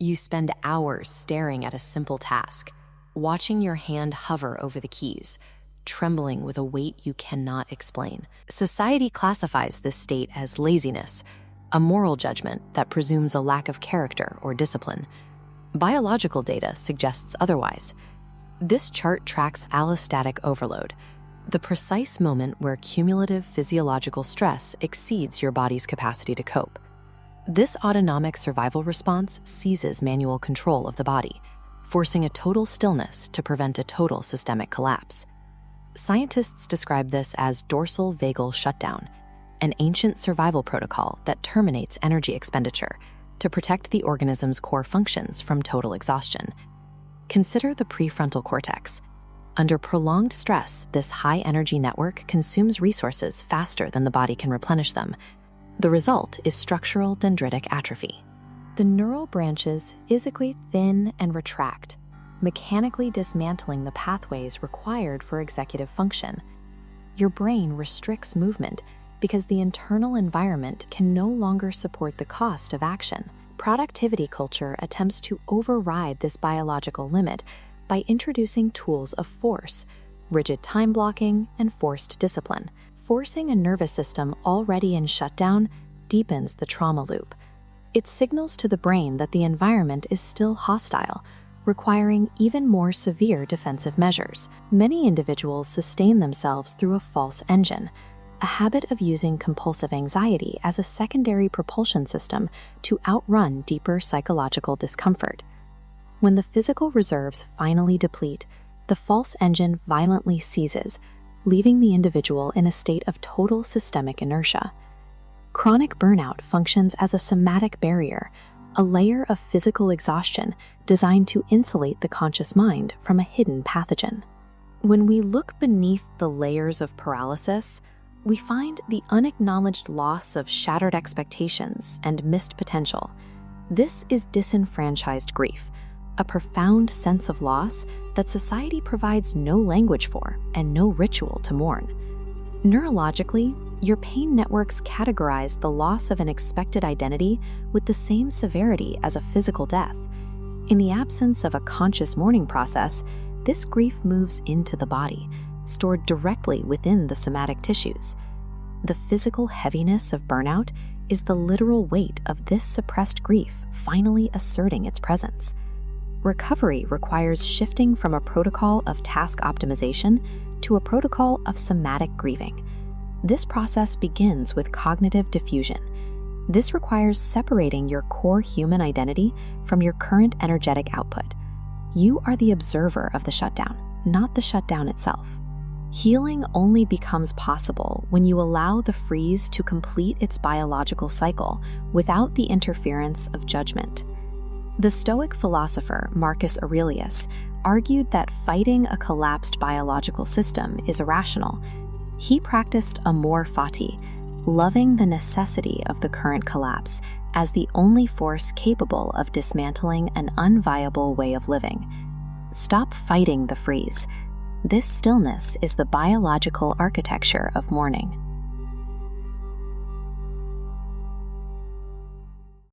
You spend hours staring at a simple task, watching your hand hover over the keys, trembling with a weight you cannot explain. Society classifies this state as laziness, a moral judgment that presumes a lack of character or discipline. Biological data suggests otherwise. This chart tracks allostatic overload, the precise moment where cumulative physiological stress exceeds your body's capacity to cope. This autonomic survival response seizes manual control of the body, forcing a total stillness to prevent a total systemic collapse. Scientists describe this as Dorsal Vagal Shutdown, an ancient survival protocol that terminates energy expenditure to protect the organism's core functions from total exhaustion. Consider the prefrontal cortex. Under prolonged stress, this high-energy network consumes resources faster than the body can replenish them. The result is structural dendritic atrophy. The neural branches physically thin and retract, mechanically dismantling the pathways required for executive function. Your brain restricts movement because the internal environment can no longer support the cost of action. Productivity culture attempts to override this biological limit by introducing tools of force, rigid time blocking, and forced discipline. Forcing a nervous system already in shutdown deepens the trauma loop. It signals to the brain that the environment is still hostile, requiring even more severe defensive measures. Many individuals sustain themselves through a false engine, a habit of using compulsive anxiety as a secondary propulsion system to outrun deeper psychological discomfort. When the physical reserves finally deplete, the false engine violently seizes, leaving the individual in a state of total systemic inertia. Chronic burnout functions as a somatic barrier, a layer of physical exhaustion designed to insulate the conscious mind from a hidden pathogen. When we look beneath the layers of paralysis, we find the unacknowledged loss of shattered expectations and missed potential. This is disenfranchised grief, a profound sense of loss that society provides no language for and no ritual to mourn. Neurologically, your pain networks categorize the loss of an expected identity with the same severity as a physical death. In the absence of a conscious mourning process, this grief moves into the body, stored directly within the somatic tissues. The physical heaviness of burnout is the literal weight of this suppressed grief finally asserting its presence. Recovery requires shifting from a protocol of task optimization to a protocol of somatic grieving. This process begins with cognitive diffusion. This requires separating your core human identity from your current energetic output. You are the observer of the shutdown, not the shutdown itself. Healing only becomes possible when you allow the freeze to complete its biological cycle without the interference of judgment. The Stoic philosopher Marcus Aurelius argued that fighting a collapsed biological system is irrational. He practiced Amor Fati, loving the necessity of the current collapse as the only force capable of dismantling an unviable way of living. Stop fighting the freeze. This stillness is the biological architecture of mourning.